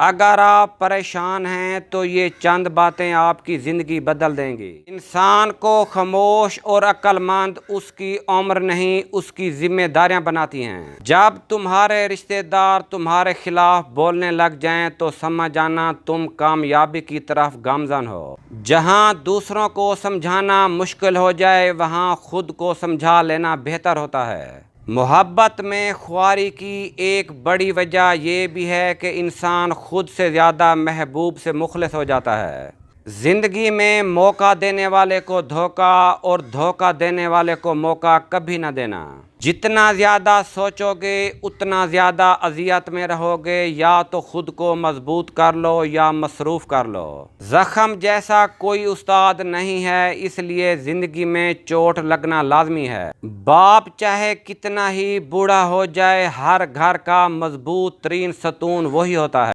अगर आप परेशान हैं तो ये चंद बातें आपकी ज़िंदगी बदल देंगी। इंसान को खामोश और अक्लमंद उसकी उम्र नहीं, उसकी जिम्मेदारियां बनाती हैं। जब तुम्हारे रिश्तेदार तुम्हारे खिलाफ बोलने लग जाएं तो समझ जाना तुम कामयाबी की तरफ गामज़न हो। जहां दूसरों को समझाना मुश्किल हो जाए वहां खुद को समझा लेना बेहतर होता है। मोहब्बत में ख्वारी की एक बड़ी वजह यह भी है कि इंसान खुद से ज़्यादा महबूब से मुखलिस हो जाता है। ज़िंदगी में मौका देने वाले को धोखा और धोखा देने वाले को मौका कभी ना देना। जितना ज़्यादा सोचोगे उतना ज़्यादा अज़ियत में रहोगे। या तो खुद को मजबूत कर लो या मसरूफ़ कर लो। ज़ख्म जैसा कोई उस्ताद नहीं है, इसलिए ज़िंदगी में चोट लगना लाजमी है। बाप चाहे कितना ही बूढ़ा हो जाए, हर घर का मजबूत तरीन सतून वही होता है।